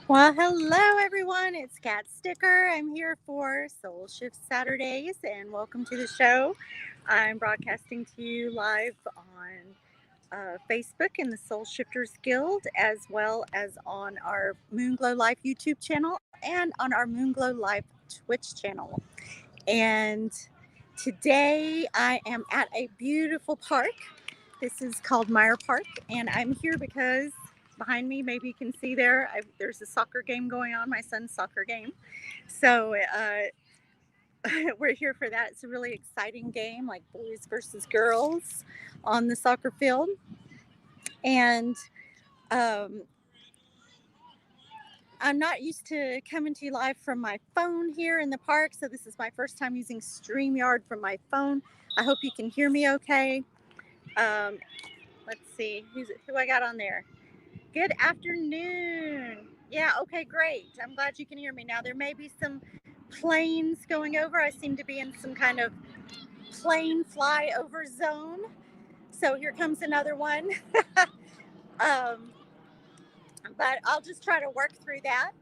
Well, hello everyone. It's Kat Sticker. I'm here for Soul Shift Saturdays and welcome to the show. I'm broadcasting to you live on Facebook in the Soul Shifters Guild, as well as on our Moonglow Life YouTube channel and on our Moonglow Life Twitch channel. And today I am at a beautiful park. This is called Meyer Park, and I'm here because behind me, maybe you can see there's a soccer game going on, my son's soccer game. So we're here for that. It's a really exciting game, like boys versus girls on the soccer field. And um, I'm not used to coming to you live from my phone here in the park, so this is my first time using StreamYard from my phone. I hope you can hear me okay. Um, let's see who I got on there. Good afternoon. Yeah, okay, great. I'm glad you can hear me now. There may be some planes going over. I seem to be in some kind of plane flyover zone. So here comes another one. um, but I'll just try to work through that.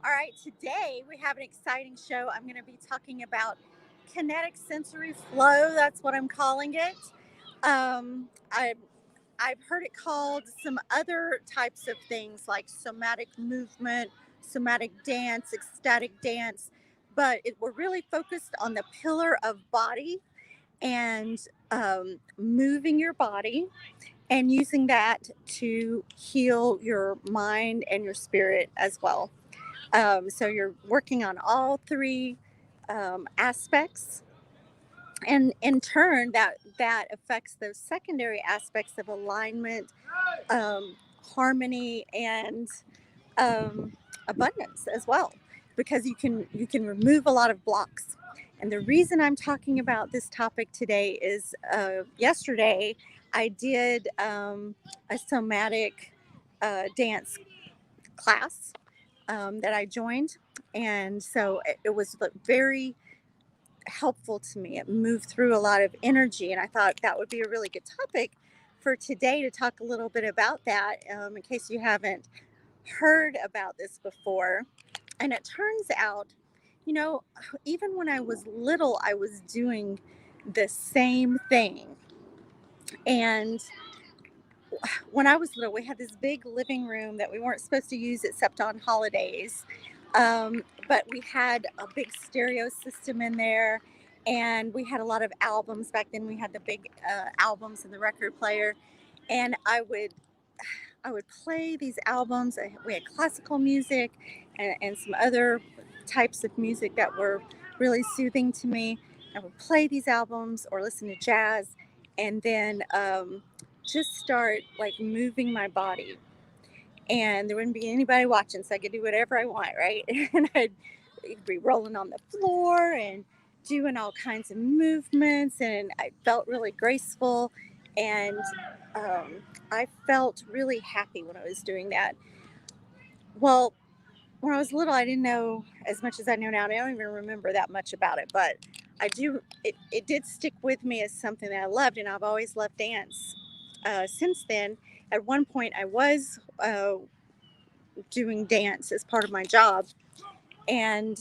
All right, today we have an exciting show. I'm going to be talking about kinetic sensory flow. That's what I'm calling it. Um, I I've heard it called some other types of things like somatic movement, somatic dance, ecstatic dance, but we're really focused on the pillar of body and moving your body and using that to heal your mind and your spirit as well. So you're working on all three aspects, and in turn that affects those secondary aspects of alignment, harmony, and um, abundance as well, because you can remove a lot of blocks. And the reason I'm talking about this topic today is yesterday I did a somatic dance class that I joined, and so it was very helpful to me. It moved through a lot of energy, and I thought that would be a really good topic for today to talk a little bit about that, in case you haven't heard about this before. And it turns out, you know, even when I was little, I was doing the same thing. And when I was little, we had this big living room that we weren't supposed to use except on holidays. But we had a big stereo system in there, and we had a lot of albums. Back then, we had the big albums in the record player, and I would play these albums. We had classical music and some other types of music that were really soothing to me. I would play these albums or listen to jazz, and then just start like moving my body. And there wouldn't be anybody watching, so I could do whatever I want, right? And I'd be rolling on the floor and doing all kinds of movements, and I felt really graceful, and um, I felt really happy when I was doing that. Well, when I was little, I didn't know as much as I know now. And I don't even remember that much about it, but I do. It did stick with me as something that I loved, and I've always loved dance. Since then, at one point, I was doing dance as part of my job, and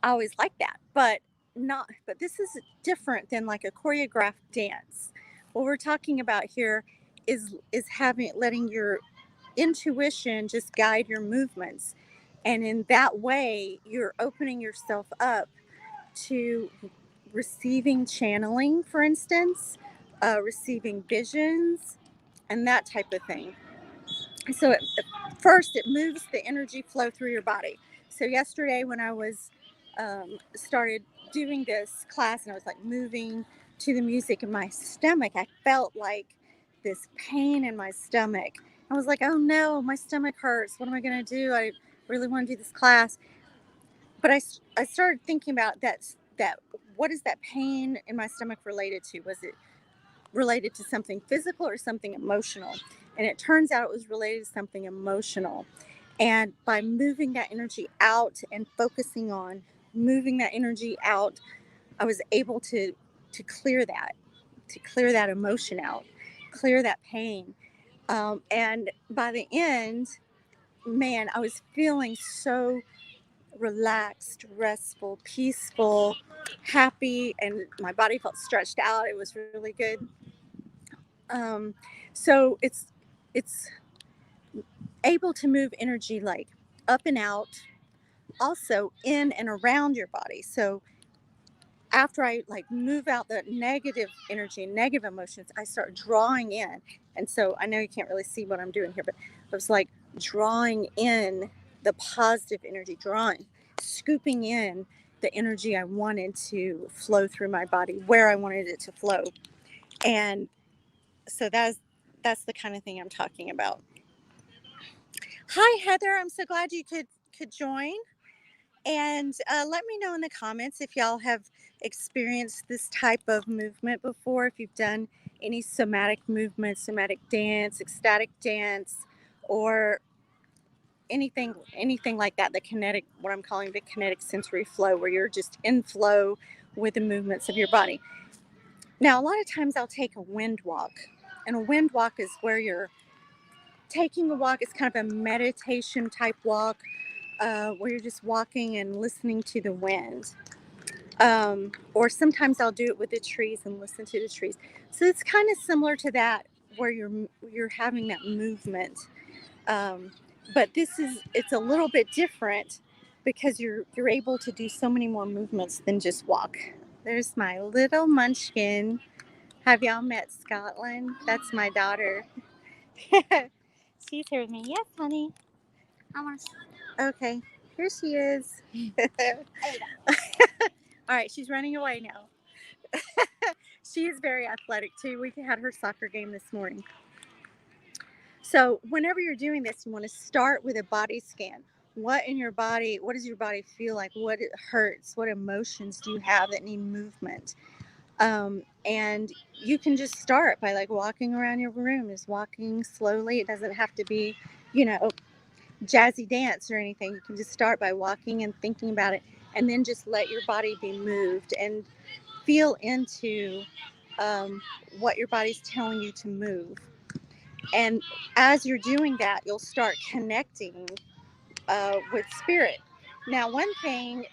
I always liked that. But not. But this is different than like a choreographed dance. What we're talking about here is having letting your intuition just guide your movements. And in that way, you're opening yourself up to receiving channeling, for instance, receiving visions, and that type of thing. So, first, it moves the energy flow through your body. So, yesterday, when I was started doing this class and I was like moving to the music in my stomach, I felt like this pain in my stomach. I was like, oh no, my stomach hurts. What am I going to do? I really want to do this class. But I started thinking about that what is that pain in my stomach related to? Was it related to something physical or something emotional? And it turns out it was related to something emotional. And by moving that energy out and focusing on moving that energy out, I was able to clear that emotion out, clear that pain. And by the end, man, I was feeling so relaxed, restful, peaceful, happy, and my body felt stretched out. It was really good. Um, so it's able to move energy like up and out, also in and around your body. So after I like move out the negative energy and negative emotions, I start drawing in. And so I know you can't really see what I'm doing here, but I was like drawing in the positive energy, drawing, scooping in the energy I wanted to flow through my body, where I wanted it to flow. And so that's the kind of thing I'm talking about. Hi Heather, I'm so glad you could join. And let me know in the comments if y'all have experienced this type of movement before, if you've done any somatic movement, somatic dance, ecstatic dance, or anything like that, the kinetic, what I'm calling the kinetic sensory flow, where you're just in flow with the movements of your body. Now, a lot of times I'll take a wind walk, and a wind walk is where you're taking a walk. It's kind of a meditation type walk, where you're just walking and listening to the wind. Or sometimes I'll do it with the trees and listen to the trees. So it's kind of similar to that, where you're having that movement. Um, but it's a little bit different because you're able to do so many more movements than just walk. There's my little munchkin. Have y'all met Scotland? That's my daughter. She's here with me. Yes, honey. I want to. Okay, here she is. All right, she's running away now. She is very athletic too. We had her soccer game this morning. So whenever you're doing this, you want to start with a body scan. What in your body, what does your body feel like? What it hurts? What emotions do you have that need movement? And you can just start by like walking around your room, just walking slowly. It doesn't have to be, you know, jazzy dance or anything. You can just start by walking and thinking about it, and then just let your body be moved and feel into what your body's telling you to move. And as you're doing that, you'll start connecting with spirit. Now, one thing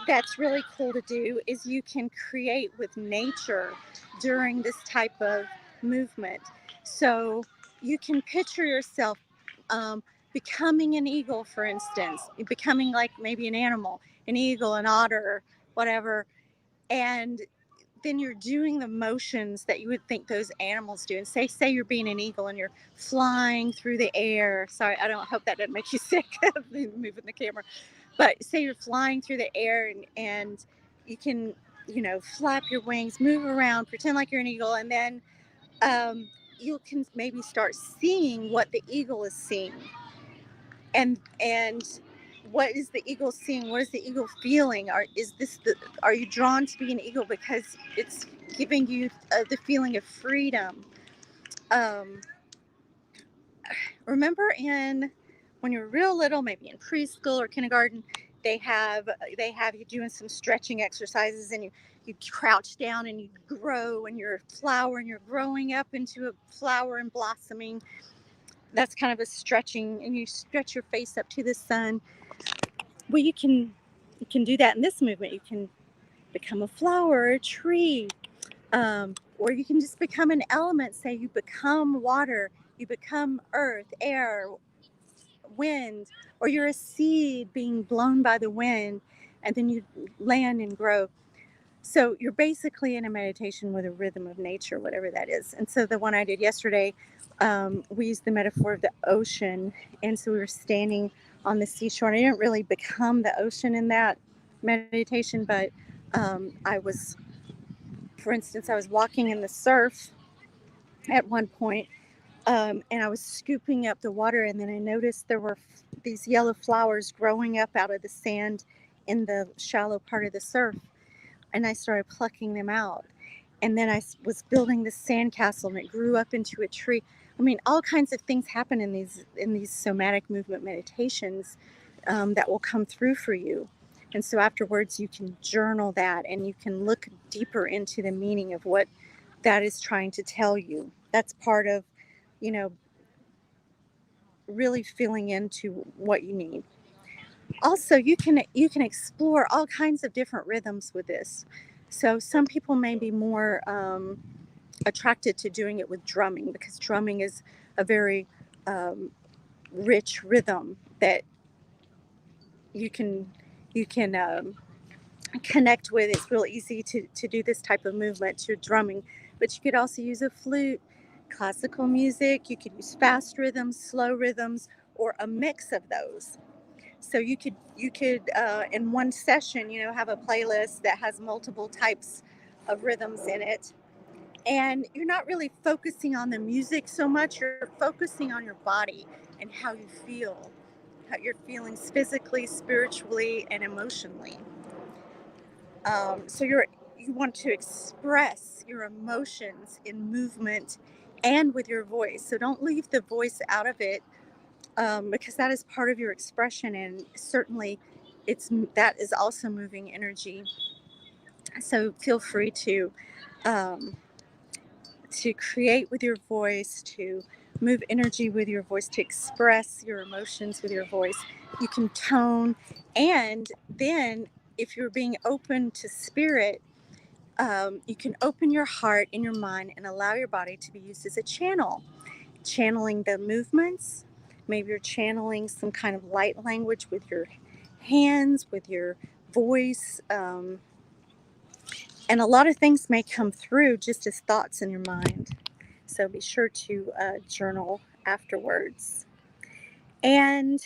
that's really cool to do is you can create with nature during this type of movement. So you can picture yourself becoming an eagle, for instance, becoming like maybe an animal, an eagle, an otter, whatever. And then you're doing the motions that you would think those animals do. And say you're being an eagle and you're flying through the air. Sorry, I don't hope that doesn't make you sick moving the camera. But say you're flying through the air, and you can, flap your wings, move around, pretend like you're an eagle, and then you can maybe start seeing what the eagle is seeing. And what is the eagle seeing? What is the eagle feeling? Are you drawn to be an eagle because it's giving you the feeling of freedom? Um, remember when you're real little, maybe in preschool or kindergarten, they have you doing some stretching exercises, and you crouch down and you grow, and you're a flower and you're growing up into a flower and blossoming. That's kind of a stretching, and you stretch your face up to the sun. Well, you can do that in this movement. You can become a flower or a tree, or you can just become an element. Say you become water, you become earth, air, wind, or you're a seed being blown by the wind, and then you land and grow. So you're basically in a meditation with a rhythm of nature, whatever that is. And so the one I did yesterday, we used the metaphor of the ocean. And so we were standing on the seashore. And I didn't really become the ocean in that meditation, but for instance, I was walking in the surf at one point, and I was scooping up the water. And then I noticed there were these yellow flowers growing up out of the sand in the shallow part of the surf, and I started plucking them out. And then I was building this sandcastle, and it grew up into a tree. I mean, all kinds of things happen in these somatic movement meditations that will come through for you. And so afterwards, you can journal that, and you can look deeper into the meaning of what that is trying to tell you. That's part of, you know, really feeling into what you need. Also, you can explore all kinds of different rhythms with this. So some people may be more attracted to doing it with drumming, because drumming is a very um, rich rhythm that you can you can connect with. It's real easy to do this type of movement to drumming, but you could also use a flute, classical music. You could use fast rhythms, slow rhythms, or a mix of those. So you could in one session, have a playlist that has multiple types of rhythms in it, and you're not really focusing on the music so much. You're focusing on your body and how you feel, how you're feeling physically, spiritually, and emotionally. So you want to express your emotions in movement and with your voice. So don't leave the voice out of it, because that is part of your expression, and certainly it's that is also moving energy. So feel free um, to create with your voice, to move energy with your voice, to express your emotions with your voice. You can tone, and then if you're being open to spirit, you can open your heart and your mind and allow your body to be used as a channel, channeling the movements. Maybe you're channeling some kind of light language with your hands, with your voice. And a lot of things may come through just as thoughts in your mind. So be sure to journal afterwards. And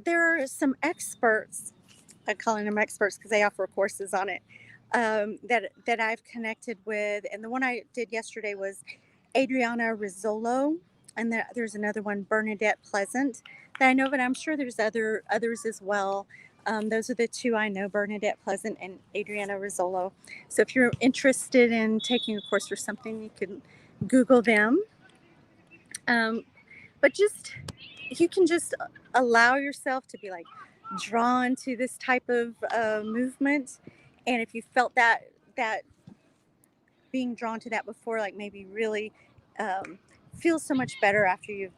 there are some experts, I'm calling them experts because they offer courses on it, that I've connected with. And the one I did yesterday was Adriana Rizzolo, and there's another one, Bernadette Pleasant, that I know, but I'm sure there's others as well. Those are the two I know, Bernadette Pleasant and Adriana Rizzolo. So if you're interested in taking a course or something, you can Google them. Um, but just you can just allow yourself to be like drawn to this type of movement, and if you felt that being drawn to that before, like maybe really um, feel so much better after you've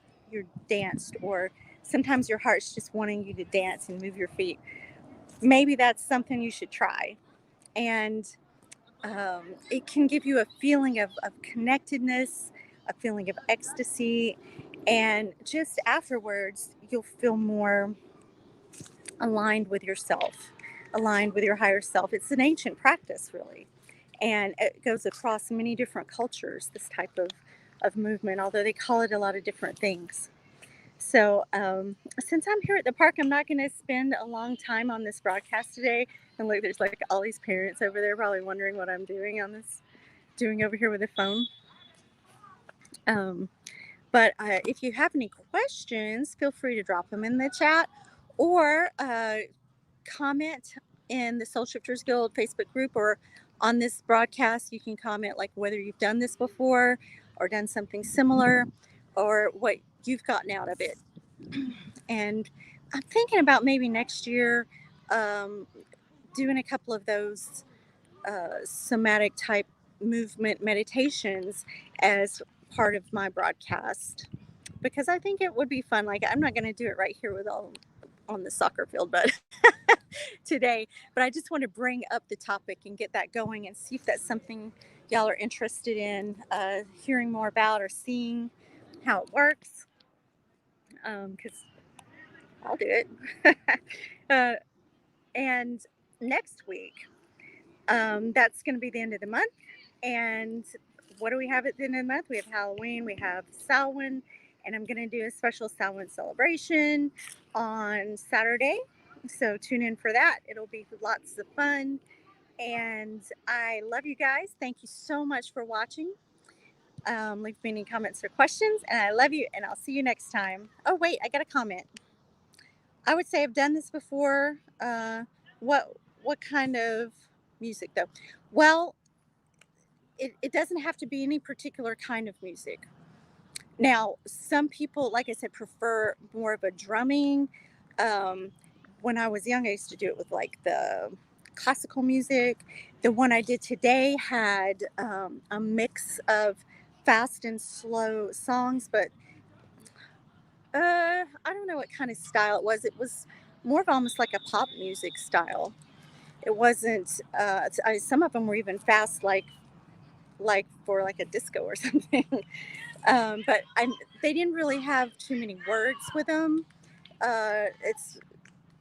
danced, or sometimes your heart's just wanting you to dance and move your feet. Maybe that's something you should try, and it can give you a feeling of connectedness, a feeling of ecstasy, and just afterwards you'll feel more aligned with yourself, aligned with your higher self. It's an ancient practice, really, and it goes across many different cultures, this type of movement, although they call it a lot of different things. So, since I'm here at the park, I'm not going to spend a long time on this broadcast today. And look, there's like all these parents over there probably wondering what I'm doing over here with the phone. Um, but if you have any questions, feel free to drop them in the chat, or comment in the Soul Shifters Guild Facebook group, or on this broadcast. You can comment like whether you've done this before or done something similar, or what you've gotten out of it. And I'm thinking about maybe next year um, doing a couple of those somatic type movement meditations as part of my broadcast, because I think it would be fun. Like, I'm not going to do it right here with all on the soccer field, but today, but I just want to bring up the topic and get that going and see if that's something y'all are interested in hearing more about or seeing how it works. Because I'll do it. uh, and next week, that's going to be the end of the month. And what do we have at the end of the month? We have Halloween, we have Samhain, and I'm going to do a special Samhain celebration on Saturday. So tune in for that. It'll be lots of fun. And I love you guys. Thank you so much for watching. Leave me any comments or questions. And I love you. And I'll see you next time. Oh, wait, I got a comment. I would say I've done this before. What kind of music though? Well, it doesn't have to be any particular kind of music. Now, some people, like I said, prefer more of a drumming. Um, when I was young, I used to do it with like the classical music. The one I did today had a mix of fast and slow songs, but I don't know what kind of style it was. It was more of almost like a pop music style. It wasn't. Some of them were even fast, like for like a disco or something. But they didn't really have too many words with them. It's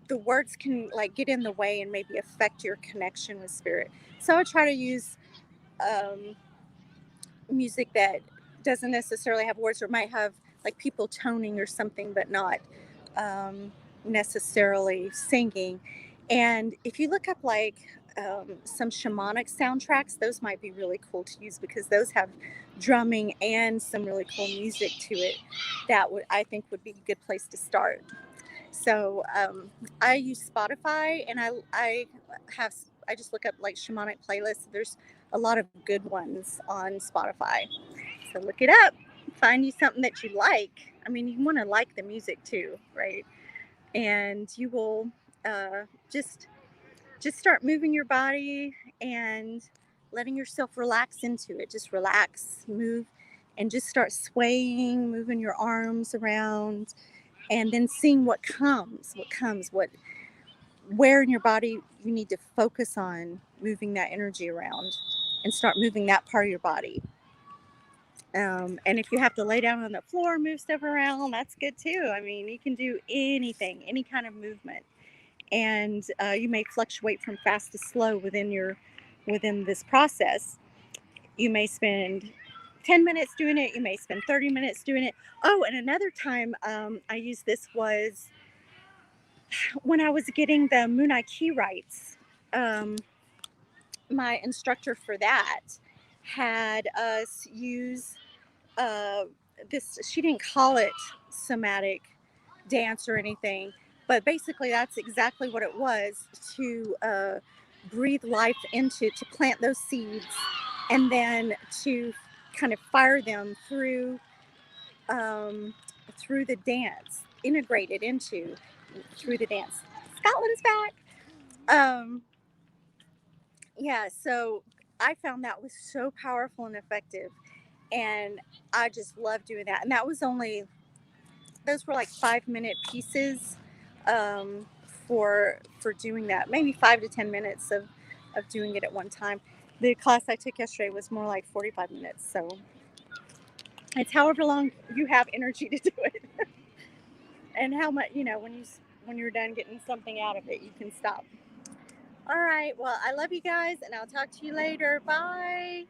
the words can like get in the way and maybe affect your connection with spirit. So I try to use um, music that doesn't necessarily have words or might have like people toning or something, but not um, necessarily singing. And if you look up like some shamanic soundtracks, those might be really cool to use because those have drumming and some really cool music to it. That would I think would be a good place to start. So I use Spotify, and have I just look up like shamanic playlists. There's a lot of good ones on Spotify. So look it up. Find you something that you like. I mean, you want to like the music too, right? And you will uh, just just start moving your body and letting yourself relax into it. Just relax, move, and just start swaying, moving your arms around, and then seeing what where in your body you need to focus on moving that energy around, and start moving that part of your body. And if you have to lay down on the floor, move stuff around, that's good too. I mean, you can do anything, any kind of movement, and you may fluctuate from fast to slow within this process. You may spend 10 minutes doing it. You may spend 30 minutes doing it. Oh, and another time I used this was when I was getting the Munai key rights. Um, my instructor for that had us use uh, this. She didn't call it somatic dance or anything, but basically that's exactly what it was, to breathe life into, to plant those seeds, and then to kind of fire them um, through the dance, integrated into through the dance. Scotland's back. Um, yeah, so I found that was so powerful and effective, and I just love doing that. And that was only those were like 5 minute pieces um, for doing that. Maybe 5 to 10 minutes of doing it at one time. The class I took yesterday was more like 45 minutes. So it's however long you have energy to do it, and how much when you're done getting something out of it, you can stop. All right. Well, I love you guys, and I'll talk to you later. Bye.